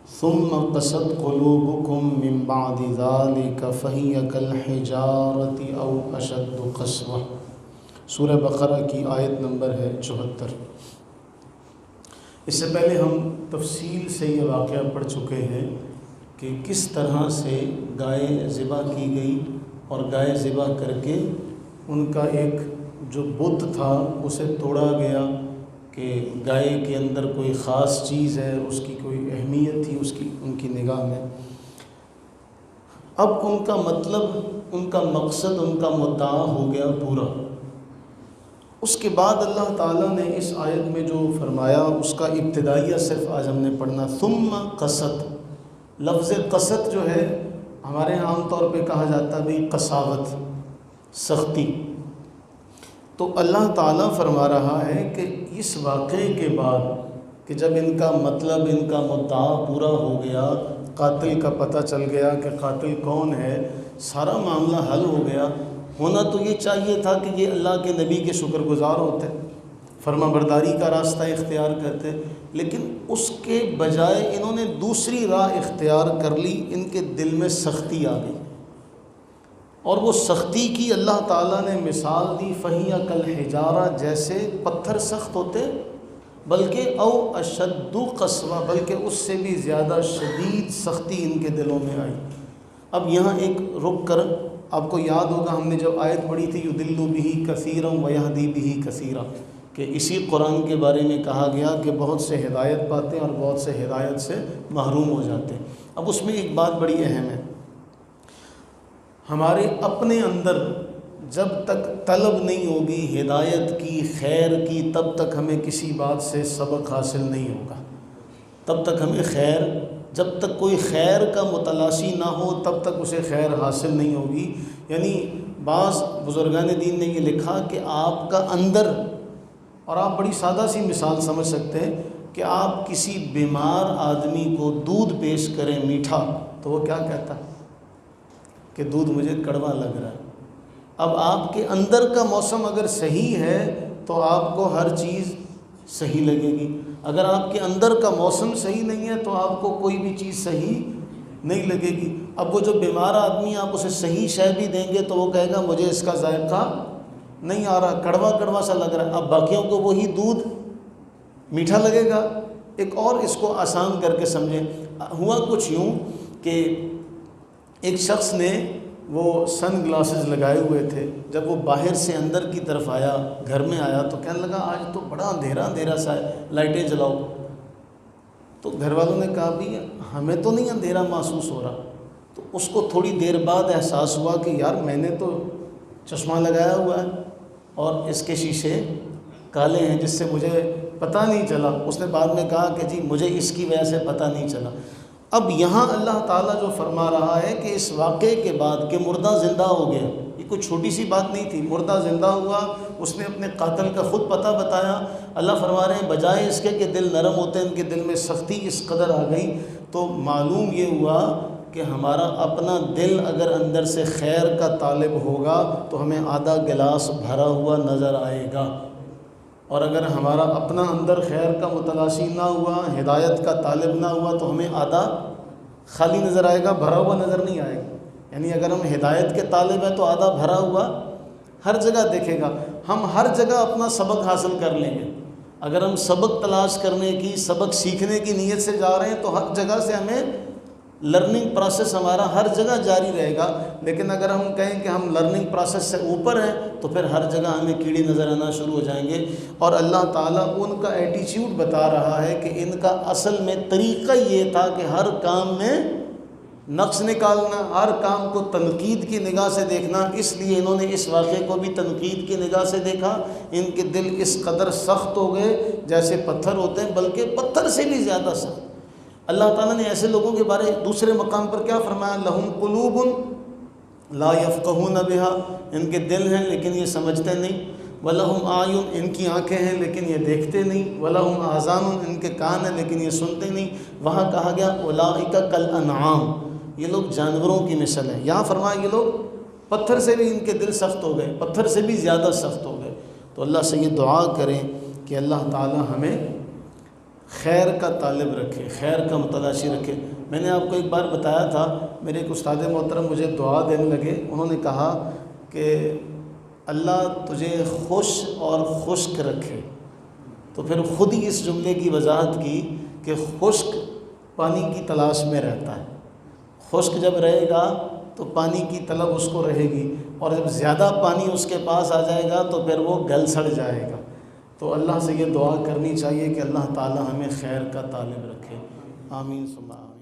ثم قست قلوبكم من بعد ذلك فهي كالحجارة أو أشد قسوة۔ سورہ بقرہ کی آیت نمبر ہے 74۔ اس سے پہلے ہم تفصیل سے یہ واقعہ پڑھ چکے ہیں کہ کس طرح سے گائے ذبح کی گئی اور گائے ذبح کر کے ان کا ایک جو بت تھا اسے توڑا گیا کہ گائے کے اندر کوئی خاص چیز ہے، اس کی کوئی اہمیت تھی ان کی نگاہ میں۔ اب ان کا مطلب، ان کا مقصد، ان کا مدعا ہو گیا پورا۔ اس کے بعد اللہ تعالیٰ نے اس آیت میں جو فرمایا اس کا ابتدائیہ صرف آج ہم نے پڑھنا۔ ثم قست، لفظ قست جو ہے ہمارے یہاں عام طور پہ کہا جاتا ہے بھی قساوت، سختی۔ تو اللہ تعالیٰ فرما رہا ہے کہ اس واقعے کے بعد کہ جب ان کا مطلب، ان کا مدعا پورا ہو گیا، قاتل کا پتہ چل گیا کہ قاتل کون ہے، سارا معاملہ حل ہو گیا، ہونا تو یہ چاہیے تھا کہ یہ اللہ کے نبی کے شکر گزار ہوتے، فرما برداری کا راستہ اختیار کرتے، لیکن اس کے بجائے انہوں نے دوسری راہ اختیار کر لی۔ ان کے دل میں سختی آ گئی، اور وہ سختی کی اللہ تعالیٰ نے مثال دی، فہی کالحجارہ، جیسے پتھر سخت ہوتے، بلکہ او اشد قسوہ، بلکہ اس سے بھی زیادہ شدید سختی ان کے دلوں میں آئی۔ اب یہاں ایک رک کر آپ کو یاد ہوگا ہم نے جب آیت پڑھی تھی یضل بہ کثیرا ویہدی بہ کثیرا، کہ اسی قرآن کے بارے میں کہا گیا کہ بہت سے ہدایت پاتے ہیں اور بہت سے ہدایت سے محروم ہو جاتے ہیں۔ اب اس میں ایک بات بڑی اہم ہے، ہمارے اپنے اندر جب تک طلب نہیں ہوگی ہدایت کی، خیر کی، تب تک ہمیں کسی بات سے سبق حاصل نہیں ہوگا۔ تب تک ہمیں خیر، جب تک کوئی خیر کا متلاشی نہ ہو تب تک اسے خیر حاصل نہیں ہوگی۔ یعنی بعض بزرگان دین نے یہ لکھا کہ آپ کا اندر، اور آپ بڑی سادہ سی مثال سمجھ سکتے ہیں کہ آپ کسی بیمار آدمی کو دودھ پیش کریں میٹھا، تو وہ کیا کہتا ہے کہ دودھ مجھے کڑوا لگ رہا ہے۔ اب آپ کے اندر کا موسم اگر صحیح ہے تو آپ کو ہر چیز صحیح لگے گی، اگر آپ کے اندر کا موسم صحیح نہیں ہے تو آپ کو کوئی بھی چیز صحیح نہیں لگے گی۔ اب وہ جو بیمار آدمی آپ اسے صحیح شے بھی دیں گے تو وہ کہے گا مجھے اس کا ذائقہ نہیں آ رہا، کڑوا کڑوا سا لگ رہا ہے۔ اب باقیوں کو وہی دودھ میٹھا لگے گا۔ ایک اور اس کو آسان کر کے سمجھیں، ہوا کچھ یوں کہ ایک شخص نے وہ سن گلاسز لگائے ہوئے تھے، جب وہ باہر سے اندر کی طرف آیا، گھر میں آیا تو کہنے لگا آج تو بڑا اندھیرا اندھیرا سا ہے، لائٹیں جلاؤ۔ تو گھر والوں نے کہا بھی ہمیں تو نہیں اندھیرا محسوس ہو رہا۔ تو اس کو تھوڑی دیر بعد احساس ہوا کہ یار میں نے تو چشمہ لگایا ہوا ہے اور اس کے شیشے کالے ہیں جس سے مجھے پتہ نہیں چلا۔ اس نے بعد میں کہا کہ جی مجھے اس کی وجہ سے پتہ نہیں چلا۔ اب یہاں اللہ تعالیٰ جو فرما رہا ہے کہ اس واقعے کے بعد کہ مردہ زندہ ہو گیا، یہ کوئی چھوٹی سی بات نہیں تھی، مردہ زندہ ہوا، اس نے اپنے قاتل کا خود پتہ بتایا۔ اللہ فرما رہے ہیں بجائے اس کے کہ دل نرم ہوتے ہیں، ان کے دل میں سختی اس قدر آ گئی۔ تو معلوم یہ ہوا کہ ہمارا اپنا دل اگر اندر سے خیر کا طالب ہوگا تو ہمیں آدھا گلاس بھرا ہوا نظر آئے گا، اور اگر ہمارا اپنا اندر خیر کا متلاشی نہ ہوا، ہدایت کا طالب نہ ہوا تو ہمیں آدھا خالی نظر آئے گا، بھرا ہوا نظر نہیں آئے گا۔ یعنی اگر ہم ہدایت کے طالب ہیں تو آدھا بھرا ہوا ہر جگہ دیکھے گا، ہم ہر جگہ اپنا سبق حاصل کر لیں گے۔ اگر ہم سبق تلاش کرنے کی، سبق سیکھنے کی نیت سے جا رہے ہیں تو ہر جگہ سے ہمیں لرننگ پروسیس ہمارا ہر جگہ جاری رہے گا۔ لیکن اگر ہم کہیں کہ ہم لرننگ پروسیس سے اوپر ہیں تو پھر ہر جگہ ہمیں کیڑے نظر آنا شروع ہو جائیں گے۔ اور اللہ تعالیٰ ان کا ایٹیچیوڈ بتا رہا ہے کہ ان کا اصل میں طریقہ یہ تھا کہ ہر کام میں نقص نکالنا، ہر کام کو تنقید کی نگاہ سے دیکھنا، اس لیے انہوں نے اس واقعے کو بھی تنقید کی نگاہ سے دیکھا۔ ان کے دل اس قدر سخت ہو گئے جیسے پتھر ہوتے ہیں، بلکہ پتھر سے بھی زیادہ سخت۔ اللہ تعالیٰ نے ایسے لوگوں کے بارے دوسرے مقام پر کیا فرمایا؟ لہم قلوب لا یفقہون بہا، ان کے دل ہیں لیکن یہ سمجھتے نہیں، ولہم اعین، ان کی آنکھیں ہیں لیکن یہ دیکھتے نہیں، ولہم آذان، ان کے کان ہیں لیکن یہ سنتے نہیں۔ وہاں کہا گیا اولئک کالانعام، یہ لوگ جانوروں کی مثل ہیں۔ یہاں فرمایا یہ لوگ پتھر سے بھی ان کے دل سخت ہو گئے، پتھر سے بھی زیادہ سخت ہو گئے۔ تو اللہ سے یہ دعا کریں کہ اللہ تعالی ہمیں خیر کا طالب رکھے، خیر کا متلاشی رکھے۔ میں نے آپ کو ایک بار بتایا تھا، میرے ایک استاد محترم مجھے دعا دینے لگے، انہوں نے کہا کہ اللہ تجھے خوش اور خشک رکھے، تو پھر خود ہی اس جملے کی وضاحت کی کہ خشک پانی کی تلاش میں رہتا ہے، خشک جب رہے گا تو پانی کی طلب اس کو رہے گی، اور جب زیادہ پانی اس کے پاس آ جائے گا تو پھر وہ گل سڑ جائے گا۔ تو اللہ سے یہ دعا کرنی چاہیے کہ اللہ تعالی ہمیں خیر کا طالب رکھے، آمین ثم آمین۔